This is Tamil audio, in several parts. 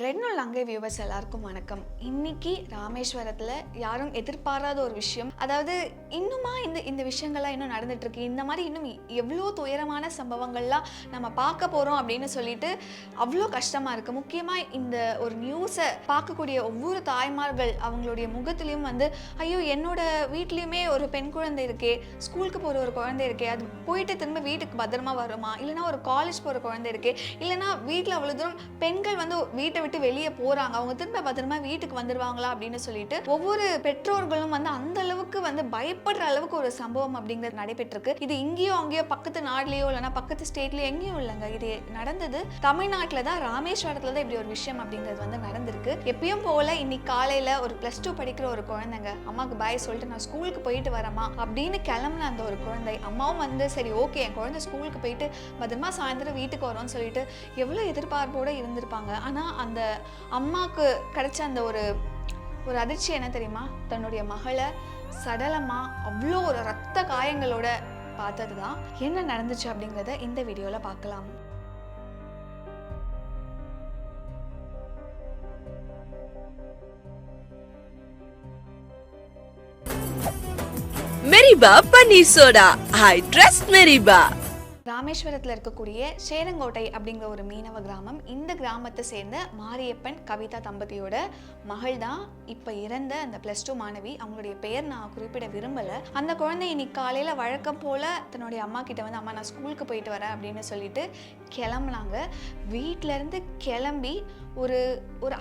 ரெட் நூல் லங்கை வியூவர்ஸ் எல்லாருக்கும் வணக்கம். இன்னைக்கு ராமேஸ்வரத்தில் யாரும் எதிர்பாராத ஒரு விஷயம், அதாவது இன்னுமா இந்த விஷயங்கள்லாம் இன்னும் நடந்துட்டு இருக்கு, இந்த மாதிரி இன்னும் எவ்வளோ துயரமான சம்பவங்கள்லாம் நம்ம பார்க்க போகிறோம் அப்படின்னு சொல்லிட்டு அவ்வளோ கஷ்டமாக இருக்குது. முக்கியமாக இந்த ஒரு நியூஸை பார்க்கக்கூடிய ஒவ்வொரு தாய்மார்கள் அவங்களுடைய முகத்துலேயும் ஐயோ என்னோட வீட்லேயுமே ஒரு பெண் குழந்தை இருக்கே, ஸ்கூலுக்கு போகிற ஒரு குழந்தை இருக்கே, அது போயிட்டு திரும்ப வீட்டுக்கு பத்திரமா வருமா, இல்லைனா ஒரு காலேஜ் போகிற குழந்தை இருக்கே, இல்லைனா வீட்டில் அவ்வளோ தூரம் பெண்கள் வீட்டை விட்டு வெளியே போறாங்க, அவங்க திரும்ப பத்திரமா வீட்டுக்கு வந்துருவாங்களா அப்படின்னு சொல்லிட்டு ஒவ்வொரு பெற்றோர்களும் அந்த அளவுக்கு பயப்படுற அளவுக்கு ஒரு சம்பவம் அப்படிங்கிறது நடைபெற்றிருக்கு. இது இங்கேயோ அங்கேயோ பக்கத்து நாட்டிலேயோ இல்லைன்னா பக்கத்து ஸ்டேட்லயோ எங்கேயும் இல்லைங்க, இது நடந்தது தமிழ்நாட்டில் தான், ராமேஸ்வரத்துல தான் இப்படி ஒரு விஷயம் அப்படிங்கிறது நடந்திருக்கு. எப்பயும் போல இன்னைக்கு காலையில ஒரு +2 படிக்கிற ஒரு குழந்தைங்க அம்மாவுக்கு பாய் சொல்லிட்டு நான் ஸ்கூலுக்கு போயிட்டு வரமா அப்படின்னு கிளம்புன அந்த ஒரு குழந்தை, அம்மாவும் சரி ஓகே என் குழந்தை ஸ்கூலுக்கு போயிட்டு பத்திரமா சாயந்தரம் வீட்டுக்கு வரோம்னு சொல்லிட்டு எவ்வளோ எதிர்பார்ப்போட இருந்திருப்பாங்க. ஆனா அந்த அம்மாவுக்கு கிடைச்ச அந்த ஒரு அதிர்ச்சி என்ன தெரியுமா, தன்னுடைய மகளை சடலமா அவ்வளோ ஒரு ரத்த காயங்களோட பார்த்தது தான். என்ன நடந்துச்சு அப்படிங்கிறத இந்த வீடியோல பார்க்கலாம். மெரிபா பன்னீர் சோடா, ஐ ட்ரஸ்ட் மெரிபா. ராமேஸ்வரத்தில் இருக்கக்கூடிய சேரங்கோட்டை அப்படிங்கிற ஒரு மீனவ கிராமம். இந்த கிராமத்தை சேர்ந்த மாரியப்பன் கவிதா தம்பதியோட மகள் தான் இப்போ இறந்த அந்த +2 மாணவி. அவங்களுடைய பெயர் நான் குறிப்பிட விரும்பலை. அந்த குழந்தை இன்னைக்கு காலையில் வழக்கம் போல் தன்னுடைய அம்மா கிட்ட அம்மா நான் ஸ்கூலுக்கு போயிட்டு வரேன் அப்படின்னு சொல்லிட்டு கிளம்புனாங்க. வீட்டிலேருந்து கிளம்பி ஒரு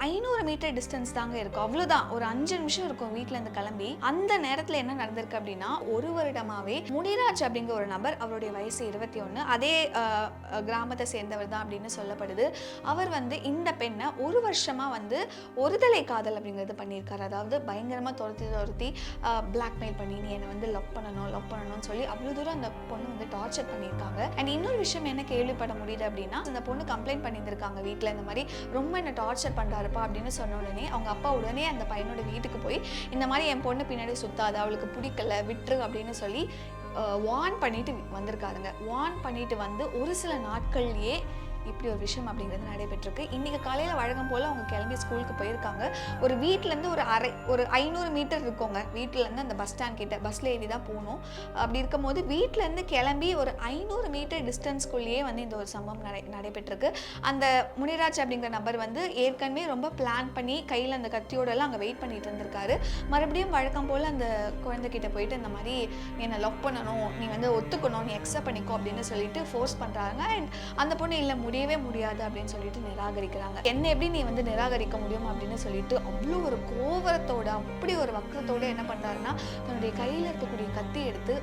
500 மீட்டர் டிஸ்டன்ஸ் தாங்க இருக்கும், அவ்வளோதான், ஒரு 5 நிமிஷம் இருக்கும் வீட்டிலேருந்து கிளம்பி. அந்த நேரத்தில் என்ன நடந்திருக்கு அப்படின்னா, ஒரு வருடமாகவே முனிராஜ் அப்படிங்கிற ஒரு நபர், அவருடைய வயசு 21, அதே கிராமத்தை சேர்ந்தவர் தான் அப்படின்னு சொல்லப்படுது. அவர் இந்த பெண்ணை ஒரு வருஷமாக ஒருதலை காதல் அப்படிங்கிறது பண்ணியிருக்காரு. அதாவது பயங்கரமாக துரத்தி பிளாக்மெயில் பண்ணி நீ என்னை லவ் பண்ணணும்னு சொல்லி அவ்வளோ தூரம் அந்த பொண்ணு டார்ச்சர் பண்ணியிருக்காங்க. அண்ட் இன்னொரு விஷயம் என்ன கேள்விப்பட முடியுது அப்படின்னா, அந்த பொண்ணு கம்ப்ளைண்ட் பண்ணியிருந்திருக்காங்க வீட்டில், இந்த மாதிரி ரொம்ப என்ன டார்ச்சர் பண்ணுறாருப்பா அப்படின்னு சொன்ன உடனே அவங்க அப்பா உடனே அந்த பையனோட வீட்டுக்கு போய் இந்த மாதிரி என் பொண்ணு பின்னாடி சுத்தாது, அவளுக்கு பிடிக்கல, விட்டுரு அப்படின்னு சொல்லி வார்ன் பண்ணிட்டு வந்திருக்காருங்க. வார்ன் பண்ணிட்டு ஒரு சில நாட்கள்லேயே இப்படி ஒரு விஷயம் அப்படிங்கிறது நடைபெற்றிருக்கு. இன்றைக்கி காலையில் வழக்கம் போல் அவங்க கிளம்பி ஸ்கூலுக்கு போயிருக்காங்க. ஒரு வீட்டிலேருந்து ஒரு 500 மீட்டர் இருக்கோங்க, வீட்டிலேருந்து அந்த பஸ் ஸ்டாண்ட் கிட்ட பஸ்ஸில் ஏறி தான் போகணும். அப்படி இருக்கும் போது வீட்டிலேருந்து கிளம்பி ஒரு 500 மீட்டர் டிஸ்டன்ஸ்குள்ளேயே இந்த ஒரு சம்பவம் நடைபெற்றிருக்கு. அந்த முனிராஜ் அப்படிங்கிற நபர் ஏற்கனவே ரொம்ப பிளான் பண்ணி கையில் அந்த கத்தியோடலாம் அங்கே வெயிட் பண்ணிட்டு இருந்திருக்காரு. மறுபடியும் வழக்கம் போல் அந்த குழந்தைகிட்ட போயிட்டு இந்த மாதிரி நீ என்னை லவ் பண்ணணும், நீ ஒத்துக்கணும், நீ அக்செப்ட் பண்ணிக்கோ அப்படின்னு சொல்லிட்டு ஃபோர்ஸ் பண்ணுறாங்க. அண்ட் அந்த பொண்ணு இல்லை முடியவே முடியாது அப்படின்னு சொல்லிட்டு நிராகரிக்கிறாங்க. என்ன எப்படி நீ நிராகரிக்க முடியும் அப்படின்னு சொல்லிட்டு அவ்வளோ ஒரு கோவரத்தோட, அப்படி ஒரு வக்கரத்தோட என்ன பண்றாருன்னா, தன்னுடைய கையில இருக்கக்கூடிய கத்தி எடுத்து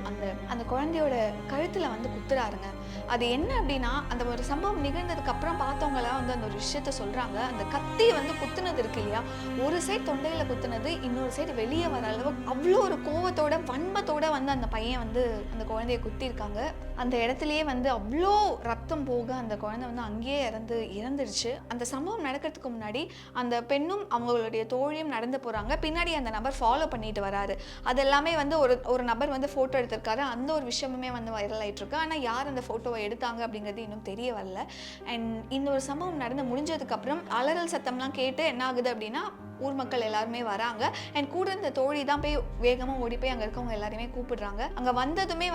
அந்த குழந்தையோட கழுத்துல குத்துறாருங்க. அது என்ன அப்படின்னா, அந்த ஒரு சம்பவம் நிகழ்ந்ததுக்கு அப்புறம் பார்த்தவங்களாம் அந்த ஒரு விஷயத்த சொல்றாங்க. அந்த கத்தி குத்துனது இருக்கு இல்லையா, ஒரு சைடு தொண்டையில குத்துனது, இன்னொரு சைடு வெளியே வர அளவுக்கு அவ்வளோ ஒரு கோவத்தோட வன்மத்தோட அந்த பையன் அந்த குழந்தைய குத்திருக்காங்க. அந்த இடத்துலயே அவ்வளோ ரத்தம் போக அந்த குழந்தை அங்கேயே இறந்துருச்சு. அந்த சம்பவம் நடக்கிறதுக்கு முன்னாடி அந்த பெண்ணும் அவங்களுடைய தோழியும் நடந்து போறாங்க. பின்னாடி அந்த நபர் ஃபாலோ பண்ணிட்டு வராரு. அது எல்லாமே ஒரு நபர் போட்டோ எடுத்திருக்காரு. அந்த ஒரு விஷயமுமே வைரல் ஆயிட்டு இருக்கு. ஆனா யார் அந்த போட்டோவை எடுத்தாங்க அப்படிங்கிறது இன்னும் தெரிய வரல. அண்ட் இந்த ஒரு சம்பவம் நடந்து முடிஞ்சதுக்கு அப்புறம் அலறல் சத்தம்லாம் கேட்டு என்ன ஆகுது அப்படின்னா, ஊர் மக்கள் எல்லாருமே வராங்க. அண்ட் கூட இந்த தோழி தான் போய் வேகமாக ஓடி போய் அங்கே இருக்கவங்க எல்லாருமே கூப்பிடுறாங்க. அங்கே வந்ததுமே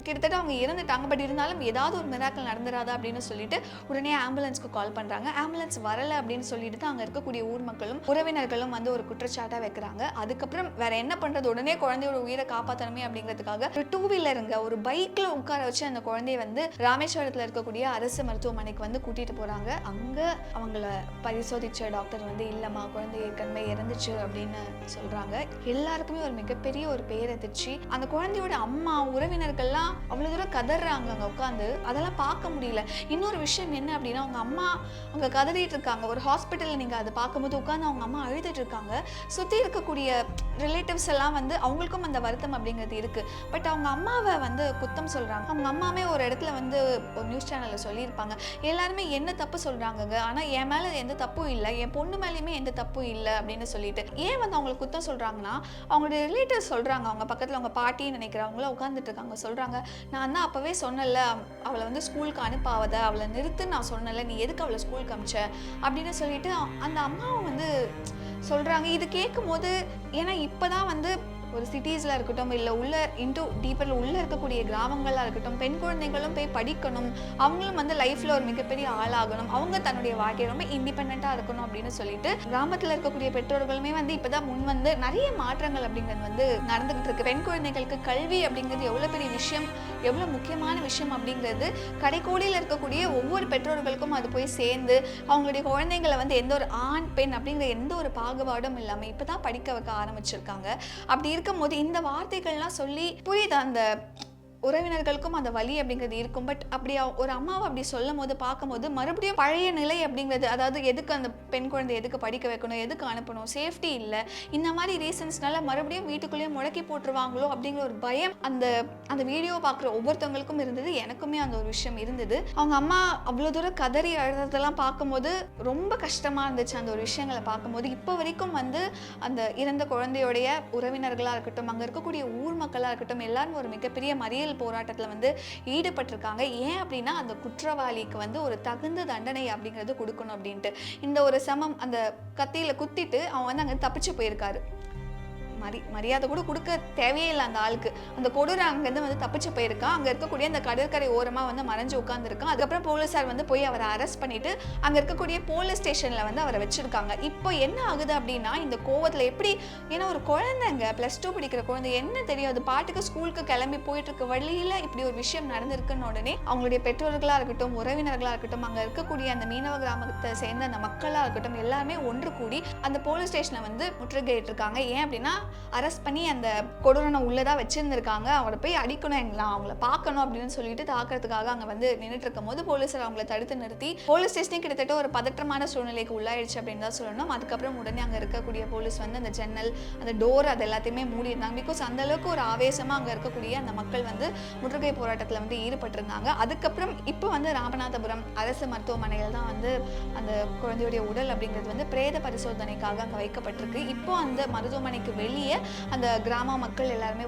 கிட்டத்தட்ட அவங்க இறந்துட்டாங்க. பட் இருந்தாலும் ஏதாவது ஒரு மிராக்கல் நடந்துடாதா அப்படின்னு சொல்லிட்டு உடனே ஆம்புலன்ஸ்க்கு கால் பண்ணுறாங்க. ஆம்புலன்ஸ் வரலை அப்படின்னு சொல்லிட்டு தான் அங்கே இருக்கக்கூடிய ஊர் மக்களும் உறவினர்களும் ஒரு குற்றச்சாட்டாக வைக்கிறாங்க. அதுக்கப்புறம் வேற என்ன பண்ணுறது, உடனே குழந்தையோட உயிரை காப்பாற்றணுமே அப்படிங்கிறதுக்காக ஒரு 2 வீலருங்க, ஒரு பைக்கில் உட்கார வச்சு அந்த குழந்தைய ராமேஸ்வரத்தில் இருக்கக்கூடிய அரசு மருத்துவமனைக்கு கூட்டிகிட்டு போகிறாங்க. அங்கே அவங்கள பரிசோதிச்ச டாக்டர் இல்லைம்மா குழந்தை ஏற்கனவே இறந்துச்சு அப்படின்னு சொல்றாங்க. எல்லாருக்குமே ஒரு மிகப்பெரிய ஒரு பேரதிர்ச்சி. அந்த குழந்தையோட அம்மா உறவினர்கள்லாம் அவ்வளவு தூரம் கதறாங்க அங்க உட்காந்து, அதெல்லாம் பார்க்க முடியல. இன்னொரு விஷயம் என்ன அப்படின்னா, அவங்க அம்மா அங்க கதறிட்டு இருக்காங்க. ஒரு ஹாஸ்பிட்டல்ல நீங்க அதை பார்க்கும்போது உட்காந்து அவங்க அம்மா அழுதுட்டு இருக்காங்க. சுத்தி இருக்கக்கூடிய ரிலேட்டிவ்ஸ் எல்லாம் அவங்களுக்கும் அந்த வருத்தம் அப்படிங்கிறது இருக்கு. பட் அவங்க அம்மாவை குத்தம் சொல்றாங்க. அவங்க அம்மாவே ஒரு இடத்துல ஒரு நியூஸ் சேனல்ல சொல்லியிருப்பாங்க, எல்லாருமே என்ன தப்பு சொல்றாங்க, ஆனா என் மேல எந்த தப்பும் இல்லை, என் பொண்ணு மேலேயுமே எந்த தப்பும் இல்லை, இல்லை அப்படின்னு சொல்லிட்டு. ஏன் வந்து அவங்களுக்கு குத்தம் சொல்கிறாங்கன்னா, அவங்களுடைய ரிலேட்டிவ்ஸ் சொல்கிறாங்க, அவங்க பக்கத்தில் அவங்க பாட்டின்னு நினைக்கிறவங்கள உட்காந்துட்டு இருக்காங்க, சொல்கிறாங்க, நான் தான் அப்போவே சொன்னல அவளை வந்து ஸ்கூலுக்கு அனுப்பாவத, அவளை நிறுத்து நான் சொன்னல, நீ எதுக்கு அவளை ஸ்கூலுக்கு அனுப்பிச்ச அப்படின்னு சொல்லிட்டு அந்த அம்மாவும் வந்து சொல்கிறாங்க. இது கேட்கும் போது, ஏன்னா இப்போ தான் வந்து ஒரு சிட்டிஸில் இருக்கட்டும், இல்லை உள்ள டீப்பரில் உள்ளே இருக்கக்கூடிய கிராமங்களாக இருக்கட்டும், பெண் குழந்தைகளும் போய் படிக்கணும், அவங்களும் வந்து லைஃப்பில் ஒரு மிகப்பெரிய ஆளாகணும், அவங்க தன்னுடைய வாழ்க்கையை ரொம்ப இண்டிபெண்ட்டாக இருக்கணும் அப்படின்னு சொல்லிட்டு கிராமத்தில் இருக்கக்கூடிய பெற்றோர்களுமே வந்து இப்போ தான் முன் வந்து நிறைய மாற்றங்கள் அப்படிங்கிறது வந்து நடந்துகிட்டு இருக்கு. பெண் குழந்தைகளுக்கு கல்வி அப்படிங்கிறது எவ்வளோ பெரிய விஷயம், எவ்வளோ முக்கியமான விஷயம் அப்படிங்கிறது கடைக்கோடியில் இருக்கக்கூடிய ஒவ்வொரு பெற்றோர்களுக்கும் அது போய் சேர்ந்து அவங்களுடைய குழந்தைங்களை வந்து எந்த ஒரு ஆண் பெண் அப்படிங்கிற எந்த ஒரு பாகுபாடும் இல்லாமல் இப்போ தான் படிக்க வைக்க ஆரம்பிச்சிருக்காங்க. அப்படி இருக்கும்போது இந்த வார்த்தைகள்லாம் சொல்லி புரியுது, அந்த உறவினர்களுக்கும் அந்த வலி அப்படிங்கிறது இருக்கும். பட் அப்படி ஒரு அம்மாவை அப்படி சொல்லும் போது பார்க்கும்போது மறுபடியும் பழைய நிலை அப்படிங்கிறது, அதாவது எதுக்கு அந்த பெண் குழந்தை எதுக்கு படிக்க வைக்கணும், எதுக்கு அனுப்பணும், சேஃப்டி இல்லை, இந்த மாதிரி ரீசன்ஸ்னால மறுபடியும் வீட்டுக்குள்ளேயே முடக்கி போட்டுருவாங்களோ அப்படிங்கிற ஒரு பயம் அந்த வீடியோவை பார்க்குற ஒவ்வொருத்தவங்களுக்கும் இருந்தது. எனக்குமே அந்த ஒரு விஷயம் இருந்தது. அவங்க அம்மா அவ்வளோ தூரம் கதறி அழுறதெல்லாம் பார்க்கும்போது ரொம்ப கஷ்டமாக இருந்துச்சு. அந்த ஒரு விஷயங்களை பார்க்கும்போது இப்போ வரைக்கும் வந்து அந்த இறந்த குழந்தையோடைய உறவினர்களாக இருக்கட்டும், அங்கே இருக்கக்கூடிய ஊர் மக்களாக இருக்கட்டும், எல்லாரும் ஒரு மிகப்பெரிய மறியல் போராட்டத்தில் வந்து ஈடுபட்டிருக்காங்க. ஏன் அப்படின்னா அந்த குற்றவாளிக்கு வந்து ஒரு தகுந்த தண்டனை அப்படிங்கிறது கொடுக்கணும் அப்படின்ட்டு. இந்த ஒரு சமம் அந்த கத்தியில குத்திட்டு அவன் வந்து அங்கே தப்பிச்சு போயிருக்காரு. மரியாதை கூட கொடுக்க தேவையே இல்லை அந்த ஆளுக்கு. அந்த கொடூர அங்கேருந்து வந்து தப்பிச்சு போயிருக்கான். அங்கே இருக்கக்கூடிய அந்த கடற்கரை ஓரமாக வந்து மறைஞ்சு உட்காந்துருக்கான். அதுக்கப்புறம் போலீஸார் வந்து போய் அவரை அரெஸ்ட் பண்ணிட்டு அங்கே இருக்கக்கூடிய போலீஸ் ஸ்டேஷனில் வந்து அவரை வச்சிருக்காங்க. இப்போ என்ன ஆகுது அப்படின்னா, இந்த கோவத்தில் எப்படி, ஏன்னா ஒரு குழந்தைங்க +2 படிக்கிற குழந்தை என்ன தெரியும், அது பாட்டுக்கு ஸ்கூலுக்கு கிளம்பி போயிட்டு இருக்க வழியில் இப்படி ஒரு விஷயம் நடந்திருக்குன்னு உடனே அவங்களுடைய பெற்றோர்களாக இருக்கட்டும், உறவினர்களாக இருக்கட்டும், அங்கே இருக்கக்கூடிய அந்த மீனவ கிராமத்தை சேர்ந்த அந்த மக்களாக இருக்கட்டும், எல்லாருமே ஒன்று கூடி அந்த போலீஸ் ஸ்டேஷனை வந்து முற்றுகையிட்டு இருக்காங்க. ஏன் அப்படின்னா அரெஸ்ட் பண்ணி அந்த கொடூரனை உள்ளதான் வச்சிருந்திருக்காங்க. அவரை போய் அடிக்கணும், எங்களாம் அவங்கள பார்க்கணும் அப்படின்னு சொல்லிட்டு தாக்கிறதுக்காக அங்கே வந்து நின்றுட்டு இருக்கும் போது போலீஸார் அவங்கள தடுத்து நிறுத்தி போலீஸ் ஸ்டேஷனே கிட்டத்தட்ட ஒரு பதற்றமான சூழ்நிலைக்கு உள்ளாயிடுச்சு அப்படின்னு தான் சொல்லணும். அதுக்கப்புறம் உடனே அங்கே இருக்கக்கூடிய போலீஸ் வந்து அந்த ஜன்னல், அந்த டோர், அது எல்லாத்தையுமே மூடிருந்தாங்க. பிகாஸ் அந்த அளவுக்கு ஒரு ஆவேசமாக அங்கே இருக்கக்கூடிய அந்த மக்கள் வந்து முற்றுகை போராட்டத்தில் வந்து ஈடுபட்டிருந்தாங்க. அதுக்கப்புறம் இப்போ வந்து ராமநாதபுரம் அரசு மருத்துவமனையில் தான் வந்து அந்த குழந்தையுடைய உடல் அப்படிங்கிறது வந்து பிரேத பரிசோதனைக்காக அங்கே வைக்கப்பட்டிருக்கு. இப்போ அந்த மருத்துவமனைக்கு வெளியே அந்த கிராம மக்கள் எல்லாருமே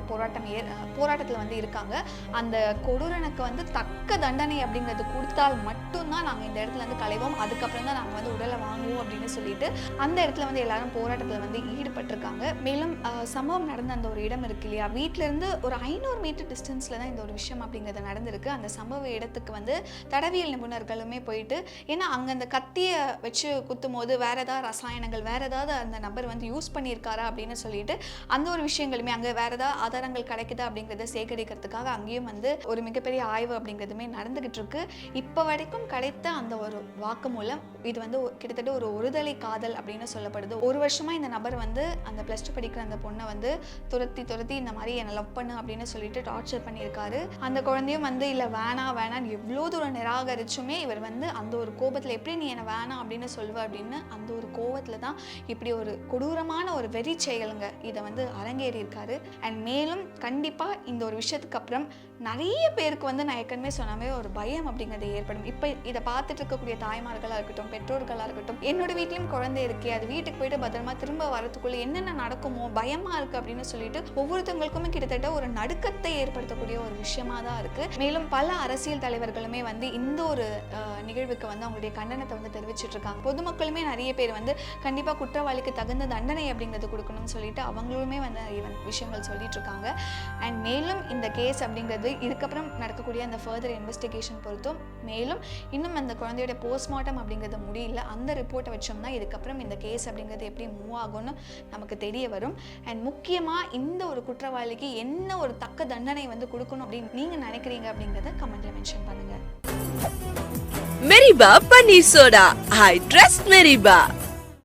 போராட்டத்தில் வந்து இருக்காங்க. அந்த கொடூரனுக்கு வந்து தக்க தண்டனை அப்படிங்கிறது கொடுத்தால் மட்டும்தான் நாங்கள் இந்த இடத்துல வந்து கலைவோம், அதுக்கப்புறம் தான் நாங்கள் வந்து உடலை வாங்குவோம் அப்படின்னு சொல்லிட்டு அந்த இடத்துல வந்து எல்லாரும் போராட்டத்தில் வந்து ஈடுபட்டிருக்காங்க. மேலும் சம்பவம் நடந்த அந்த ஒரு இடம் இருக்கு இல்லையா, வீட்டிலேருந்து ஒரு 500 மீட்டர் டிஸ்டன்ஸில் தான் இந்த ஒரு விஷயம் அப்படிங்கிறது நடந்திருக்கு. அந்த சம்பவ இடத்துக்கு வந்து தடவியல் நிபுணர்களுமே போயிட்டு, ஏன்னா அங்கே அந்த கத்தியை வச்சு குத்தும் போது வேற ஏதாவது ரசாயனங்கள், வேற ஏதாவது அந்த நபர் வந்து யூஸ் பண்ணியிருக்காரா அப்படின்னு சொல்லிட்டு அந்த ஒரு விஷயங்களுமே அங்கே வேற ஏதாவது ஆதாரங்கள் கிடைக்குதா அப்படிங்கிறத சேகரிக்கிறதுக்காக அங்கேயும் வந்து ஒரு மிகப்பெரிய ஆய்வு அப்படிங்கிறதுமே நடந்துகிட்டு இருக்கு. இப்போ வரைக்கும் கிடைத்த அந்த ஒரு வாக்குமூலம் இது வந்து கிட்டத்தட்ட ஒரு ஒருதலை காதல் அப்படின்னு சொல்லப்படுது. ஒரு வருஷமா இந்த நபர் வந்து அந்த +2 படிக்கிற அந்த பொண்ணை வந்து துரத்தி இந்த மாதிரி என்னை லவ் பண்ணு அப்படின்னு சொல்லிட்டு டார்ச்சர் பண்ணியிருக்காரு. அந்த குழந்தையும் வந்து இல்லை வேணான்னு எவ்வளோ தூரம் நிராகரிச்சுமே இவர் வந்து அந்த ஒரு கோபத்தில் எப்படி நீ என்னை வேணாம் அப்படின்னு சொல்லுவ அப்படின்னு அந்த ஒரு கோபத்தில் தான் இப்படி ஒரு கொடூரமான ஒரு வெறி செயலுங்க இதை வந்து அரங்கேறி இருக்காரு. அண்ட் மேலும் கண்டிப்பாக இந்த ஒரு விஷயத்துக்கு அப்புறம் நிறைய பேருக்கு வந்து நான் ஏற்கனவே சொன்னாமே ஒரு பயம் அப்படிங்கிறது ஏற்படும். இப்போ இதை பார்த்துட்டு இருக்கக்கூடிய தாய்மார்களாக இருக்கட்டும், பெற்றோர்களாக இருக்கட்டும், என்னோட வீட்லேயும் குழந்தை இருக்கே, அது வீட்டுக்கு போயிட்டு பத்திரமா திரும்ப வரத்துக்குள்ளே என்னென்ன நடக்குமோ பயமாக இருக்குது அப்படின்னு சொல்லிட்டு ஒவ்வொருத்தவங்களுக்குமே கிட்டத்தட்ட ஒரு நடுக்கத்தை ஏற்படுத்தக்கூடிய ஒரு விஷயமா தான் இருக்குது. மேலும் பல அரசியல் தலைவர்களுமே வந்து இந்த ஒரு நிகழ்வுக்கு வந்து அவங்களுடைய கண்டனத்தை வந்து தெரிவிச்சிட்டு இருக்காங்க. பொதுமக்களுமே நிறைய பேர் வந்து கண்டிப்பாக குற்றவாளிக்கு தகுந்த தண்டனை அப்படிங்கிறது கொடுக்கணும்னு சொல்லிட்டு அவங்களுமே வந்து நிறைய விஷயங்கள் சொல்லிட்டு இருக்காங்க. அண்ட் மேலும் இந்த கேஸ் அப்படிங்கிறது இதுக்கப்புறம் நடக்கக்கூடிய அந்த ஃபர்தர் இன்வெஸ்டிகேஷன் பொறுத்தும், மேலும் இன்னும் அந்த குழந்தையோட போஸ்ட்மார்ட்டம் அப்படிங்கிறது முடியல, அந்த ரிப்போர்ட்டை வச்சோம்னா இதுக்கப்புறம் இந்த கேஸ் அப்படிங்கிறது எப்படி மூவ் ஆகும்னு நமக்கு தெரிய வரும். அண்ட் முக்கியமாக இந்த ஒரு குற்றவாளிக்கு என்ன ஒரு தக்க தண்டனை வந்து கொடுக்கணும் அப்படின்னு நீங்கள் நினைக்கிறீங்க அப்படிங்கிறத கமெண்ட்ல மென்ஷன் பண்ணுங்க. மெரிபா பன்னீர் சோடா, I trust மெரிபா.